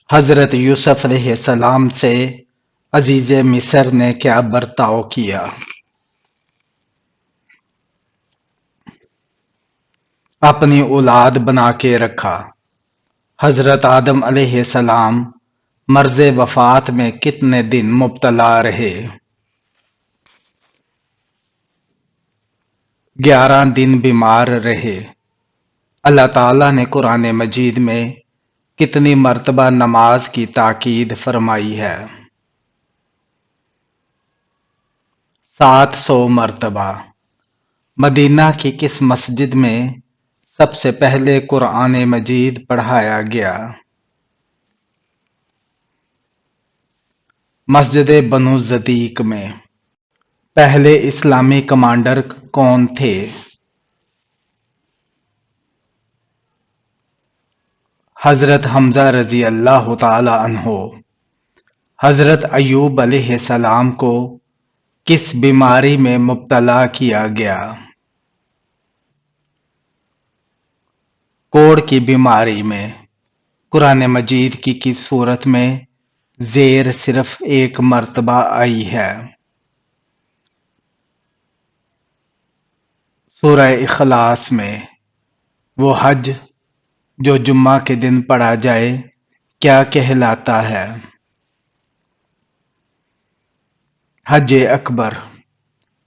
حضرت یوسف علیہ السلام سے عزیز مصر نے کیا برتاؤ کیا؟ اپنی اولاد بنا کے رکھا۔ حضرت آدم علیہ السلام مرض وفات میں کتنے دن مبتلا رہے؟ 11 دن بیمار رہے۔ اللہ تعالیٰ نے قرآن مجید میں کتنی مرتبہ نماز کی تاکید فرمائی ہے؟ 700 مرتبہ۔ مدینہ کی کس مسجد میں سب سے پہلے قرآن مجید پڑھایا گیا؟ مسجد بنو صدیق میں۔ پہلے اسلامی کمانڈر کون تھے؟ حضرت حمزہ رضی اللہ تعالی عنہ۔ حضرت ایوب علیہ السلام کو کس بیماری میں مبتلا کیا گیا؟ کوڑ کی بیماری میں۔ قرآن مجید کی کس صورت میں زیر صرف ایک مرتبہ آئی ہے؟ سورہ اخلاص میں۔ وہ حج جو جمعہ کے دن پڑھا جائے کیا کہلاتا ہے؟ حج اکبر۔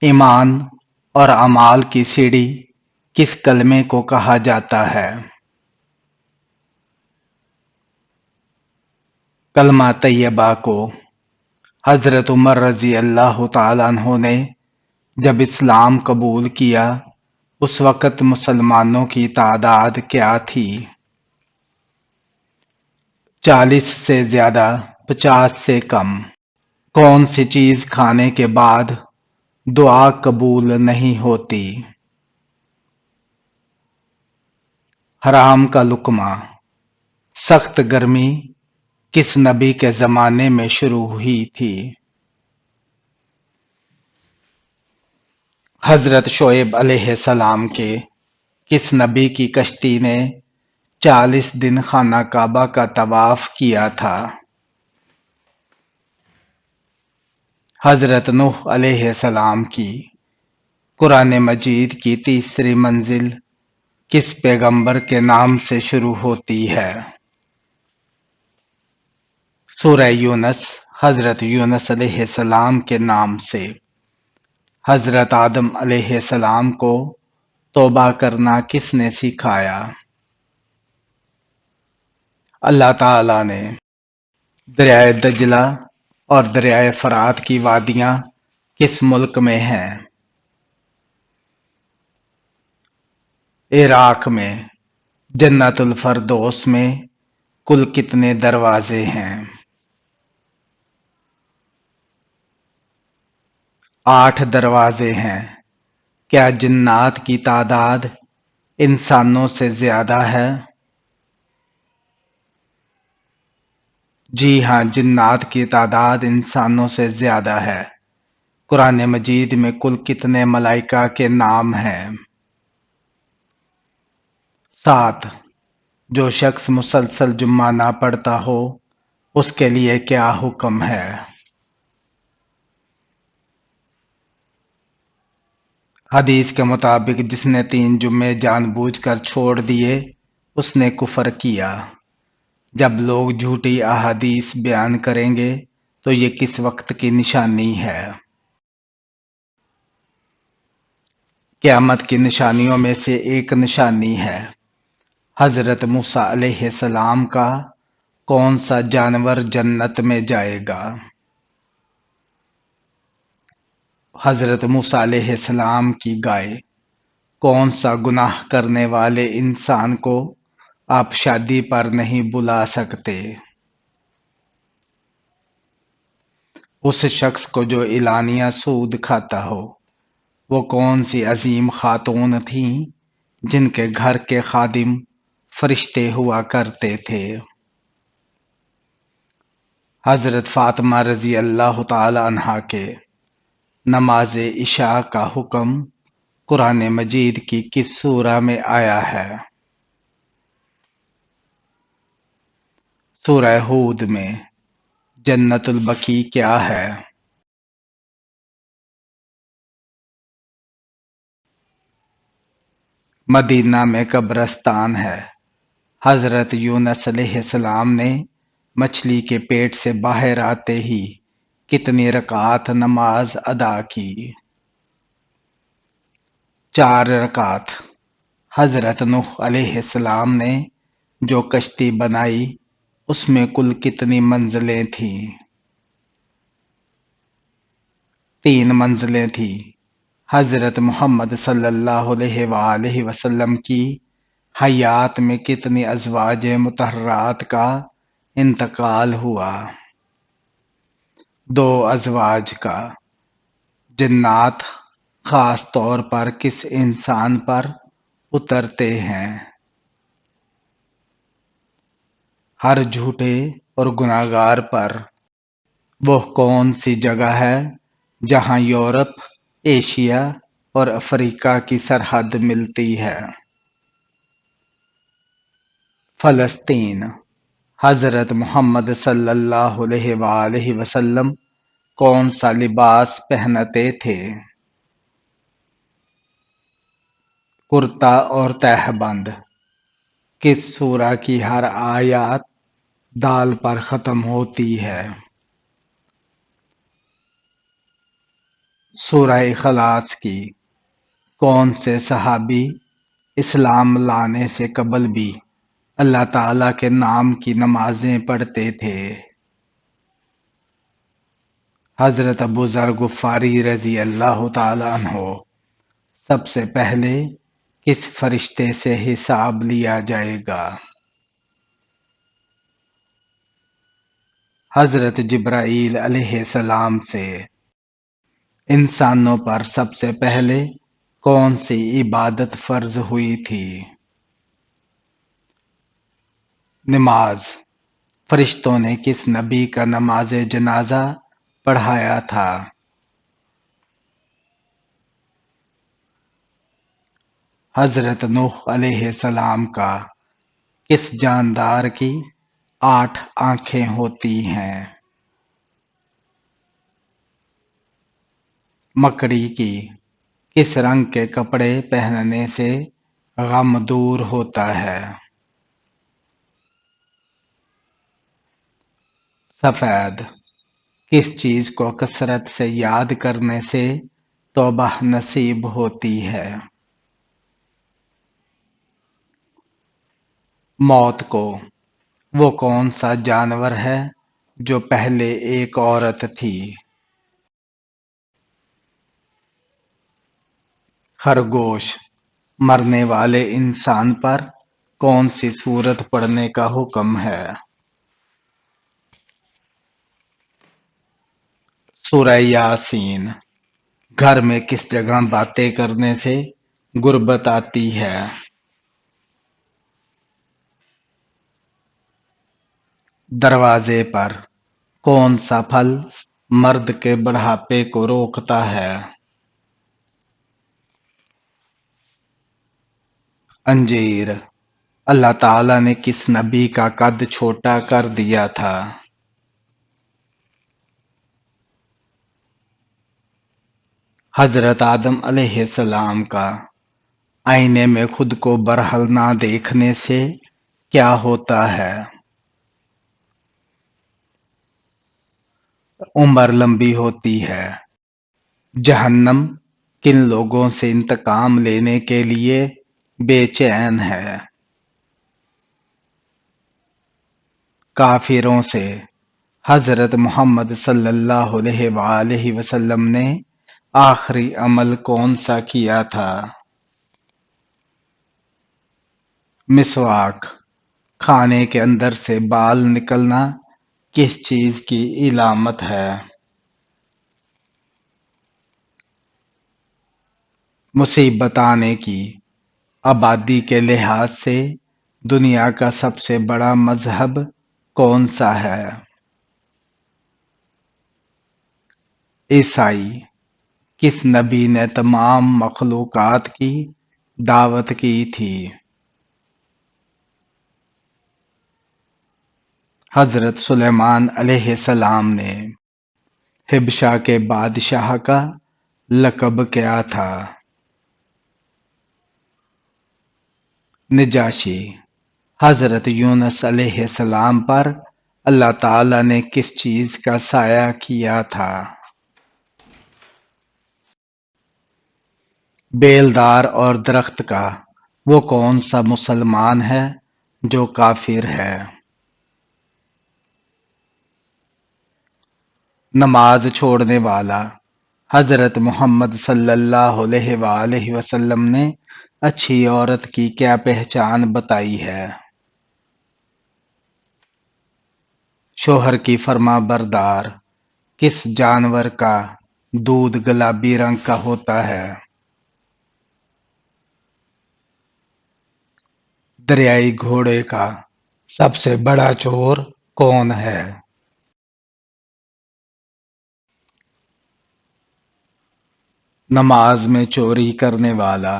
ایمان اور اعمال کی سیڑھی کس کلمے کو کہا جاتا ہے؟ کلمہ طیبہ کو۔ حضرت عمر رضی اللہ تعالیٰ عنہ نے جب اسلام قبول کیا اس وقت مسلمانوں کی تعداد کیا تھی؟ 40 سے زیادہ، 50 سے کم۔ کون سی چیز کھانے کے بعد دعا قبول نہیں ہوتی؟ حرام کا لقمہ۔ سخت گرمی کس نبی کے زمانے میں شروع ہوئی تھی؟ حضرت شعیب علیہ السلام کے کس نبی کی کشتی نے 40 دن خانہ کعبہ کا طواف کیا تھا؟ حضرت نوح علیہ السلام کی۔ قرآن مجید کی تیسری منزل کس پیغمبر کے نام سے شروع ہوتی ہے؟ سورہ یونس۔ حضرت یونس علیہ السلام کے نام سے۔ حضرت آدم علیہ السلام کو توبہ کرنا کس نے سکھایا؟ اللہ تعالیٰ نے۔ دریائے دجلہ اور دریائے فرات کی وادیاں کس ملک میں ہیں؟ عراق میں۔ جنت الفردوس میں کل کتنے دروازے ہیں؟ 8 دروازے ہیں۔ کیا جنات کی تعداد انسانوں سے زیادہ ہے؟ جی ہاں، جنات کی تعداد انسانوں سے زیادہ ہے۔ قرآن مجید میں کل کتنے ملائکہ کے نام ہیں؟ 7۔ جو شخص مسلسل جمعہ نہ پڑھتا ہو اس کے لیے کیا حکم ہے؟ حدیث کے مطابق جس نے 3 جمعے جان بوجھ کر چھوڑ دیے اس نے کفر کیا۔ جب لوگ جھوٹی احادیث بیان کریں گے تو یہ کس وقت کی نشانی ہے؟ قیامت کی نشانیوں میں سے ایک نشانی ہے۔ حضرت موسیٰ علیہ السلام کا کون سا جانور جنت میں جائے گا؟ حضرت موسیٰ علیہ السلام کی گائے۔ کون سا گناہ کرنے والے انسان کو آپ شادی پر نہیں بلا سکتے؟ اس شخص کو جو اعلانیہ سود کھاتا ہو۔ وہ کون سی عظیم خاتون تھیں جن کے گھر کے خادم فرشتے ہوا کرتے تھے؟ حضرت فاطمہ رضی اللہ تعالی عنہا کے نماز عشاء کا حکم قرآن مجید کی کس سورہ میں آیا ہے؟ سورہ ہود میں جنت البقیع کیا ہے؟ مدینہ میں قبرستان ہے۔ حضرت یونس علیہ السلام نے مچھلی کے پیٹ سے باہر آتے ہی کتنی رکعات نماز ادا کی؟ 4 رکعات۔ حضرت نوح علیہ السلام نے جو کشتی بنائی اس میں کل کتنی منزلیں تھیں؟ 3 منزلیں تھیں۔ حضرت محمد صلی اللہ علیہ وآلہ وسلم کی حیات میں کتنی ازواج مطہرات کا انتقال ہوا؟ 2 ازواج کا۔ جنات خاص طور پر کس انسان پر اترتے ہیں؟ ہر جھوٹے اور گناہگار پر۔ وہ کون سی جگہ ہے جہاں یورپ، ایشیا اور افریقہ کی سرحد ملتی ہے؟ فلسطین۔ حضرت محمد صلی اللہ علیہ وآلہ وسلم کون سا لباس پہنتے تھے؟ کرتا اور تہہ بند۔ کس سورہ کی ہر آیات دال پر ختم ہوتی ہے؟ سورہ اخلاص کی۔ کون سے صحابی اسلام لانے سے قبل بھی اللہ تعالیٰ کے نام کی نمازیں پڑھتے تھے؟ حضرت ابو ذر غفاری رضی اللہ تعالیٰ عنہ۔ سب سے پہلے کس فرشتے سے حساب لیا جائے گا؟ حضرت جبرائیل علیہ السلام سے۔ انسانوں پر سب سے پہلے کون سی عبادت فرض ہوئی تھی؟ نماز۔ فرشتوں نے کس نبی کا نماز جنازہ پڑھایا تھا؟ حضرت نوح علیہ السلام کا۔ کس جاندار کی 8 آنکھیں ہوتی ہیں؟ مکڑی کی۔ کس رنگ کے کپڑے پہننے سے غم دور ہوتا ہے؟ سفید۔ کس چیز کو کثرت سے یاد کرنے سے توبہ نصیب ہوتی ہے؟ موت کو۔ وہ کون سا جانور ہے جو پہلے ایک عورت تھی؟ خرگوش۔ مرنے والے انسان پر کون سی سورت پڑھنے کا حکم ہے؟ سورہ یاسین۔ گھر میں کس جگہ باتیں کرنے سے غربت آتی ہے؟ دروازے پر۔ کون سا پھل مرد کے بڑھاپے کو روکتا ہے؟ انجیر۔ اللہ تعالیٰ نے کس نبی کا قد چھوٹا کر دیا تھا؟ حضرت آدم علیہ السلام کا۔ آئینے میں خود کو برحل نہ دیکھنے سے کیا ہوتا ہے؟ عمر لمبی ہوتی ہے۔ جہنم کن لوگوں سے انتقام لینے کے لیے بے چین ہے؟ کافروں سے۔ حضرت محمد صلی اللہ علیہ وآلہ وسلم نے آخری عمل کون سا کیا تھا؟ مسواک۔ کھانے کے اندر سے بال نکلنا کس چیز کی علامت ہے؟ مصیبت آنے کی۔ آبادی کے لحاظ سے دنیا کا سب سے بڑا مذہب کون سا ہے؟ عیسائی۔ کس نبی نے تمام مخلوقات کی دعوت کی تھی؟ حضرت سلیمان علیہ السلام نے حبشہ کے بادشاہ کا لقب کیا تھا؟ نجاشی۔ حضرت یونس علیہ السلام پر اللہ تعالی نے کس چیز کا سایہ کیا تھا؟ بیلدار اور درخت کا۔ وہ کون سا مسلمان ہے جو کافر ہے؟ نماز چھوڑنے والا۔ حضرت محمد صلی اللہ علیہ وآلہ وسلم نے اچھی عورت کی کیا پہچان بتائی ہے؟ شوہر کی فرما بردار۔ کس جانور کا دودھ گلابی رنگ کا ہوتا ہے؟ دریائی گھوڑے کا۔ سب سے بڑا چور کون ہے؟ نماز میں چوری کرنے والا۔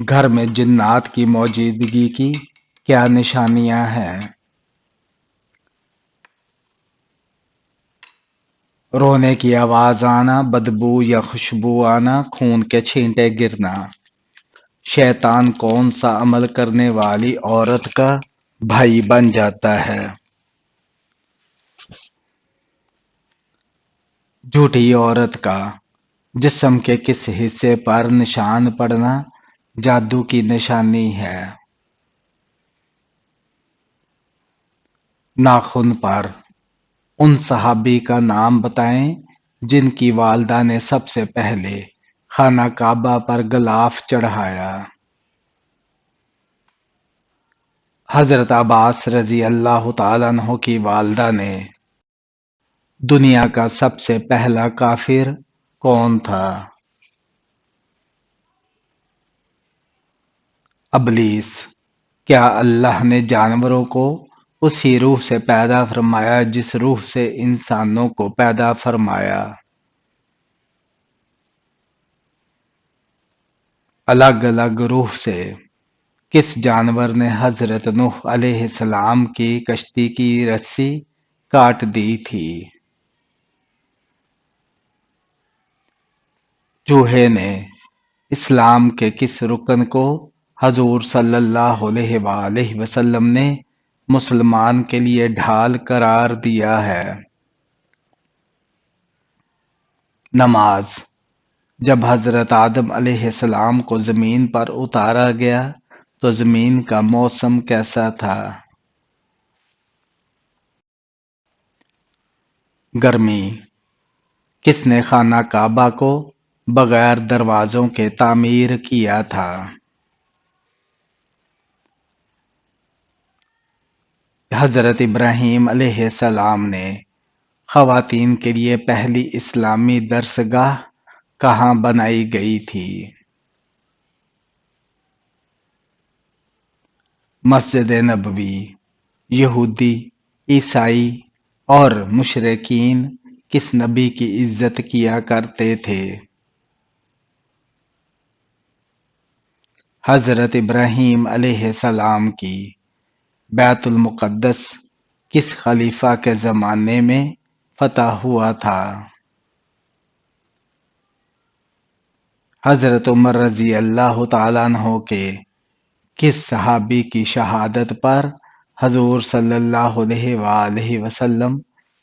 گھر میں جنات کی موجودگی کی کیا نشانیاں ہیں؟ رونے کی آواز آنا، بدبو یا خوشبو آنا، خون کے چھینٹے گرنا۔ شیطان کون سا عمل کرنے والی عورت کا بھائی بن جاتا ہے؟ جھوٹی عورت کا۔ جسم کے کس حصے پر نشان پڑنا جادو کی نشانی ہے؟ ناخن پر۔ ان صحابی کا نام بتائیں جن کی والدہ نے سب سے پہلے خانہ کعبہ پر غلاف چڑھایا۔ حضرت عباس رضی اللہ تعالیٰ عنہ کی والدہ نے دنیا کا سب سے پہلا کافر کون تھا؟ ابلیس۔ کیا اللہ نے جانوروں کو اسی روح سے پیدا فرمایا جس روح سے انسانوں کو پیدا فرمایا؟ الگ الگ روح سے۔ کس جانور نے حضرت نوح علیہ السلام کی کشتی کی رسی کاٹ دی تھی؟ چوہے نے۔ اسلام کے کس رکن کو حضور صلی اللہ علیہ وآلہ وسلم نے مسلمان کے لیے ڈھال قرار دیا ہے؟ نماز۔ جب حضرت آدم علیہ السلام کو زمین پر اتارا گیا تو زمین کا موسم کیسا تھا؟ گرمی۔ کس نے خانہ کعبہ کو بغیر دروازوں کے تعمیر کیا تھا؟ حضرت ابراہیم علیہ السلام نے خواتین کے لیے پہلی اسلامی درسگاہ کہاں بنائی گئی تھی؟ مسجد نبوی۔ یہودی، عیسائی اور مشرکین کس نبی کی عزت کیا کرتے تھے؟ حضرت ابراہیم علیہ السلام کی۔ بیت المقدس کس خلیفہ کے زمانے میں فتح ہوا تھا؟ حضرت عمر رضی اللہ تعالیٰ عنہ کے کس صحابی کی شہادت پر حضور صلی اللہ علیہ وآلہ وسلم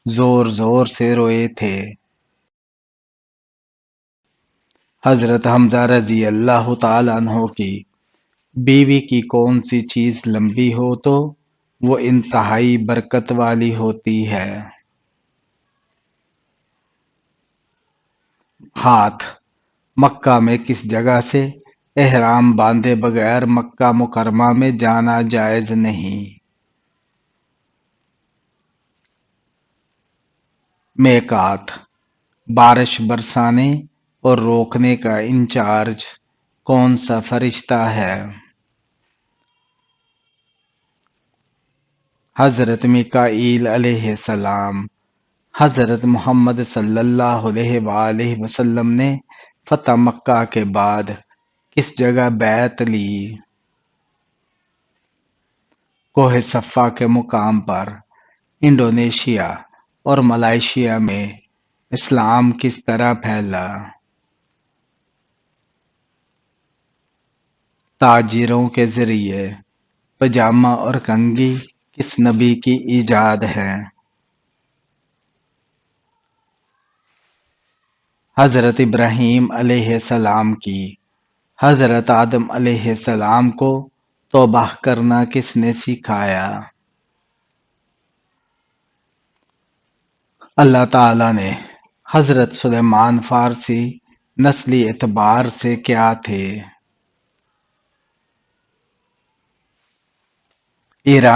زور زور سے روئے تھے؟ حضرت حمزہ رضی اللہ تعالیٰ عنہ کی بیوی کی کون سی چیز لمبی ہو تو وہ انتہائی برکت والی ہوتی ہے؟ ہاتھ۔ مکہ میں کس جگہ سے احرام باندھے بغیر مکہ مکرمہ میں جانا جائز نہیں؟ میقات۔ بارش برسانے اور روکنے کا انچارج کون سا فرشتہ ہے؟ حضرت میکائیل علیہ السلام۔ حضرت محمد صلی اللہ علیہ وآلہ وسلم نے فتح مکہ کے بعد کس جگہ بیعت لی؟ کوہ صفا کے مقام پر۔ انڈونیشیا اور ملائیشیا میں اسلام کس طرح پھیلا؟ تاجروں کے ذریعے۔ پاجامہ اور کنگھی کس نبی کی ایجاد ہے؟ حضرت ابراہیم علیہ السلام کی۔ حضرت آدم علیہ السلام کو توبہ کرنا کس نے سکھایا؟ اللہ تعالی نے۔ حضرت سلیمان فارسی نسلی اعتبار سے کیا تھے؟ ایران